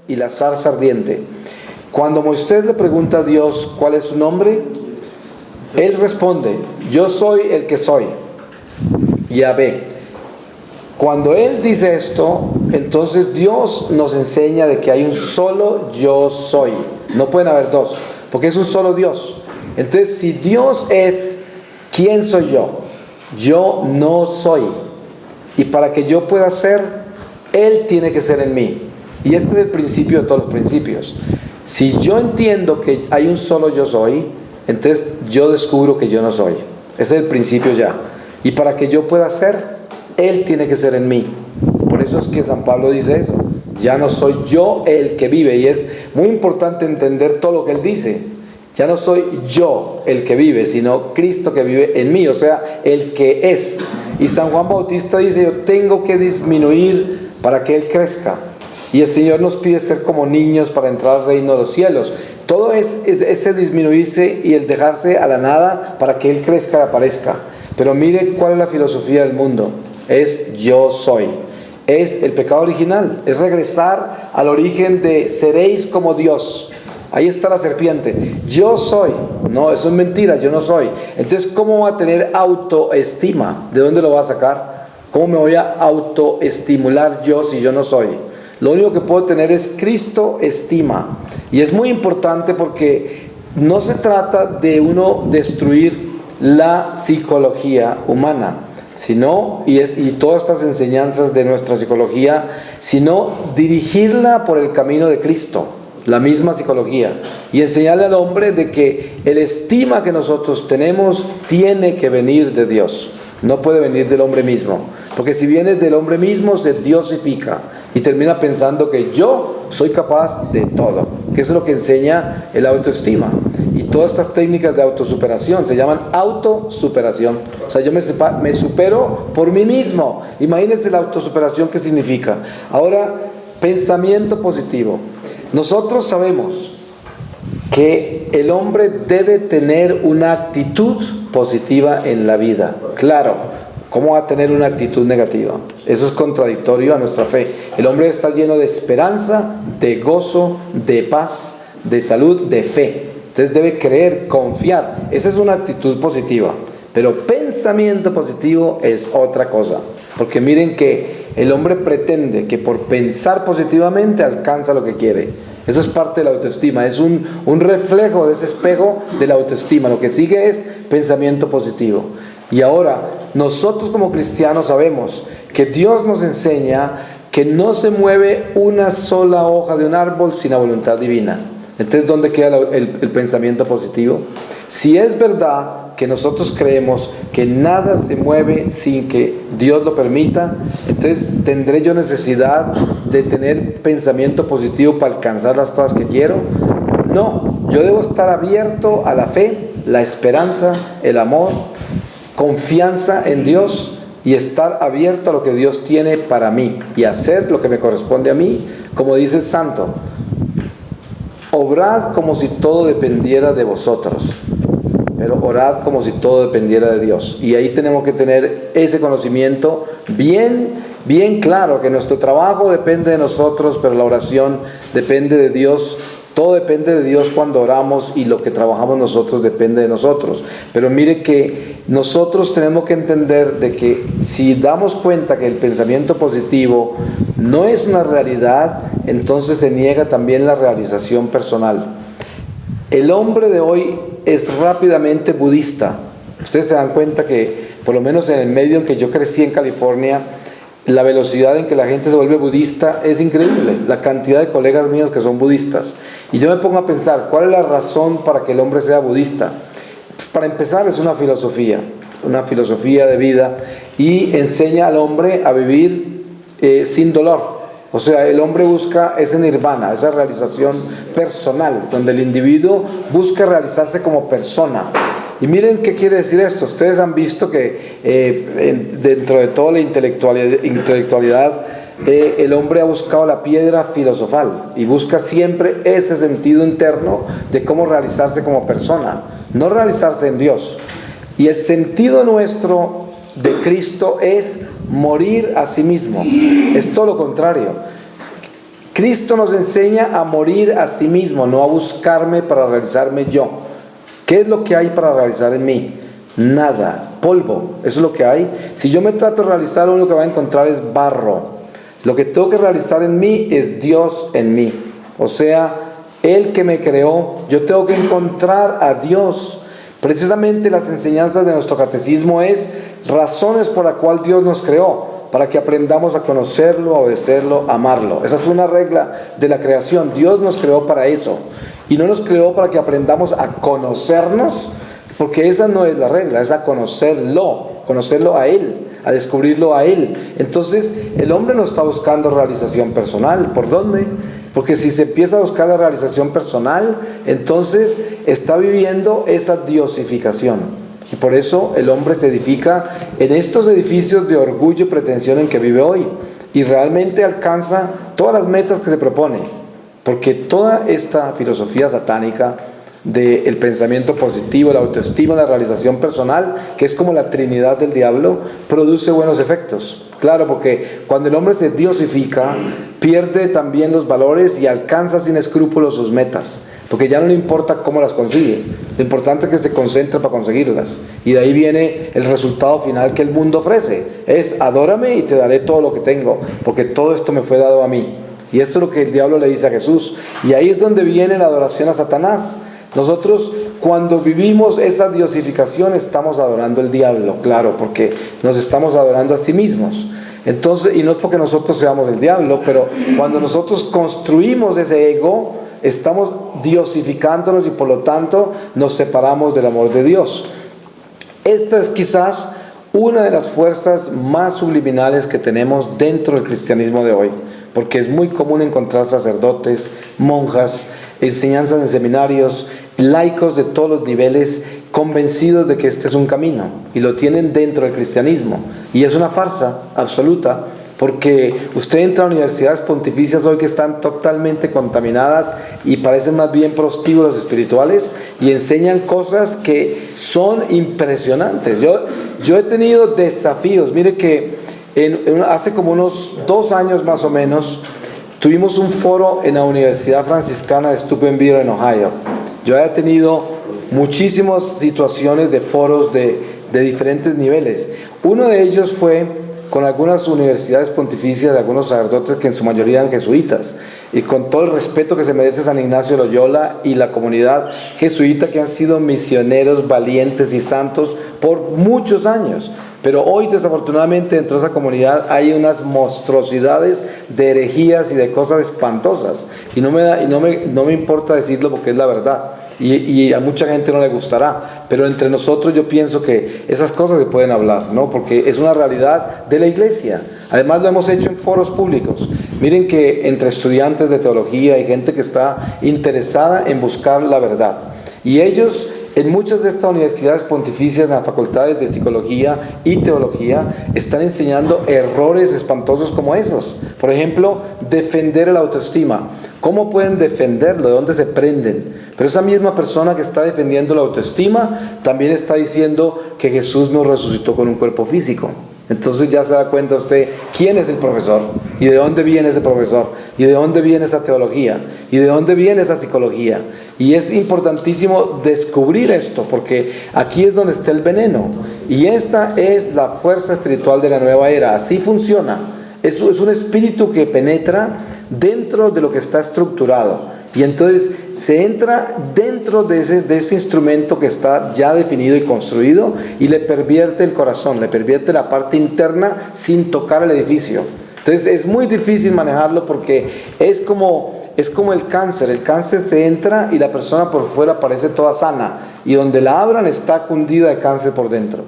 Y la zarza ardiente. Cuando Moisés le pregunta a Dios cuál es su nombre, él responde: yo soy el que soy, Yahvé. Cuando él dice esto, entonces Dios nos enseña de que hay un solo yo soy. No pueden haber dos, porque es un solo Dios. Entonces, si Dios es, ¿quién soy yo? Yo no soy. Y para que yo pueda ser, Él tiene que ser en mí. Y este es el principio de todos los principios. Si yo entiendo que hay un solo yo soy, entonces yo descubro que yo no soy. Ese es el principio ya. Y para que yo pueda ser, Él tiene que ser en mí. Por eso es que San Pablo dice eso. Ya no soy yo el que vive. Y es muy importante entender todo lo que él dice. Ya no soy yo el que vive, sino Cristo que vive en mí, o sea, el que es. Y San Juan Bautista dice: yo tengo que disminuir para que Él crezca. Y el Señor nos pide ser como niños para entrar al reino de los cielos. Todo es ese disminuirse y el dejarse a la nada para que Él crezca y aparezca. Pero mire cuál es la filosofía del mundo. Es yo soy. Es el pecado original. Es regresar al origen de seréis como Dios. Ahí está la serpiente. Yo soy. No, eso es mentira, yo no soy. Entonces, ¿cómo va a tener autoestima? ¿De dónde lo va a sacar? ¿Cómo me voy a autoestimular yo si yo no soy? Lo único que puedo tener es Cristo estima. Y es muy importante porque no se trata de uno destruir la psicología humana, sino, y todas estas enseñanzas de nuestra psicología, sino dirigirla por el camino de Cristo. La misma psicología, y enseñarle al hombre de que el estima que nosotros tenemos tiene que venir de Dios, no puede venir del hombre mismo, porque si viene del hombre mismo se diosifica y termina pensando que yo soy capaz de todo, que eso es lo que enseña el autoestima. Y todas estas técnicas de autosuperación se llaman autosuperación. O sea, yo me supero por mí mismo. Imagínense la autosuperación, ¿qué significa? Ahora, pensamiento positivo. Nosotros sabemos que el hombre debe tener una actitud positiva en la vida. Claro, ¿cómo va a tener una actitud negativa? Eso es contradictorio a nuestra fe. El hombre está lleno de esperanza, de gozo, de paz, de salud, de fe. Entonces debe creer, confiar. Esa es una actitud positiva. Pero pensamiento positivo es otra cosa. Porque miren que el hombre pretende que por pensar positivamente alcanza lo que quiere. Eso es parte de la autoestima. Es un reflejo de ese espejo de la autoestima. Lo que sigue es pensamiento positivo. Y ahora, nosotros como cristianos sabemos que Dios nos enseña que no se mueve una sola hoja de un árbol sin la voluntad divina. Entonces, ¿dónde queda el pensamiento positivo? Si es verdad que nosotros creemos que nada se mueve sin que Dios lo permita, entonces ¿tendré yo necesidad de tener pensamiento positivo para alcanzar las cosas que quiero? No, yo debo estar abierto a la fe, la esperanza, el amor, confianza en Dios y estar abierto a lo que Dios tiene para mí y hacer lo que me corresponde a mí, como dice el santo: obrad como si todo dependiera de vosotros, pero orad como si todo dependiera de Dios. Y ahí tenemos que tener ese conocimiento bien claro, que nuestro trabajo depende de nosotros, pero la oración depende de Dios. Todo depende de Dios cuando oramos, y lo que trabajamos nosotros depende de nosotros. Pero mire que nosotros tenemos que entender de que si damos cuenta que el pensamiento positivo no es una realidad, entonces se niega también la realización personal. El hombre de hoy es rápidamente budista. Ustedes se dan cuenta que, por lo menos en el medio en que yo crecí en California, la velocidad en que la gente se vuelve budista es increíble. La cantidad de colegas míos que son budistas. Y yo me pongo a pensar, ¿cuál es la razón para que el hombre sea budista? Pues para empezar, es una filosofía de vida, y enseña al hombre a vivir sin dolor. O sea, el hombre busca ese nirvana, esa realización personal, donde el individuo busca realizarse como persona. Y miren qué quiere decir esto. Ustedes han visto que dentro de toda la intelectualidad, el hombre ha buscado la piedra filosofal y busca siempre ese sentido interno de cómo realizarse como persona, no realizarse en Dios. Y el sentido nuestro de Cristo es morir a sí mismo. Es todo lo contrario. Cristo nos enseña a morir a sí mismo, no a buscarme para realizarme yo. ¿Qué es lo que hay para realizar en mí? Nada, polvo, eso es lo que hay. Si yo me trato de realizar, lo único que va a encontrar es barro. Lo que tengo que realizar en mí es Dios en mí. O sea, Él que me creó, yo tengo que encontrar a Dios. Precisamente las enseñanzas de nuestro catecismo es razones por las cuales Dios nos creó, para que aprendamos a conocerlo, a obedecerlo, a amarlo. Esa es una regla de la creación. Dios nos creó para eso. Y no nos creó para que aprendamos a conocernos, porque esa no es la regla, es a conocerlo a Él, a descubrirlo a Él. Entonces, el hombre no está buscando realización personal. ¿Por dónde? Porque si se empieza a buscar la realización personal, entonces está viviendo esa diosificación. Y por eso el hombre se edifica en estos edificios de orgullo y pretensión en que vive hoy. Y realmente alcanza todas las metas que se propone. Porque toda esta filosofía satánica del pensamiento positivo, la autoestima, la realización personal, que es como la trinidad del diablo, produce buenos efectos. Claro, porque cuando el hombre se diosifica, pierde también los valores y alcanza sin escrúpulos sus metas, porque ya no le importa cómo las consigue. Lo importante es que se concentre para conseguirlas. Y de ahí viene el resultado final que el mundo ofrece. Es: adórame y te daré todo lo que tengo, porque todo esto me fue dado a mí. Y esto es lo que el diablo le dice a Jesús. Y ahí es donde viene la adoración a Satanás. Nosotros, cuando vivimos esa diosificación, estamos adorando al diablo, claro, porque nos estamos adorando a sí mismos. Entonces, y no es porque nosotros seamos el diablo, pero cuando nosotros construimos ese ego, estamos diosificándonos y por lo tanto nos separamos del amor de Dios. Esta es quizás una de las fuerzas más subliminales que tenemos dentro del cristianismo de hoy, porque es muy común encontrar sacerdotes, monjas, enseñanzas en seminarios, laicos de todos los niveles, convencidos de que este es un camino, y lo tienen dentro del cristianismo. Y es una farsa absoluta, porque usted entra a universidades pontificias hoy que están totalmente contaminadas y parecen más bien prostíbulos espirituales, y enseñan cosas que son impresionantes. Yo he tenido desafíos. Mire que hace como unos 2 años más o menos, tuvimos un foro en la Universidad Franciscana de Steubenville en Ohio. Yo había tenido muchísimas situaciones de foros de diferentes niveles. Uno de ellos fue con algunas universidades pontificias de algunos sacerdotes que en su mayoría eran jesuitas, y con todo el respeto que se merece San Ignacio de Loyola y la comunidad jesuita, que han sido misioneros valientes y santos por muchos años. Pero hoy, desafortunadamente, dentro de esa comunidad hay unas monstruosidades de herejías y de cosas espantosas. Y no me importa decirlo, porque es la verdad. Y a mucha gente no le gustará. Pero entre nosotros yo pienso que esas cosas se pueden hablar, ¿no? Porque es una realidad de la iglesia. Además, lo hemos hecho en foros públicos. Miren que entre estudiantes de teología hay gente que está interesada en buscar la verdad. Y ellos, en muchas de estas universidades pontificias, en las facultades de psicología y teología, están enseñando errores espantosos como esos. Por ejemplo, defender la autoestima. ¿Cómo pueden defenderlo? ¿De dónde se prenden? Pero esa misma persona que está defendiendo la autoestima también está diciendo que Jesús nos resucitó con un cuerpo físico. Entonces ya se da cuenta usted quién es el profesor, y de dónde viene ese profesor, y de dónde viene esa teología, y de dónde viene esa psicología. Y es importantísimo descubrir esto, porque aquí es donde está el veneno. Y esta es la fuerza espiritual de la nueva era. Así funciona. Es un espíritu que penetra dentro de lo que está estructurado. Y entonces se entra dentro de ese instrumento que está ya definido y construido, y le pervierte el corazón, le pervierte la parte interna sin tocar el edificio. Entonces es muy difícil manejarlo, porque es como el cáncer se entra y la persona por fuera parece toda sana, y donde la abran está cundida de cáncer por dentro.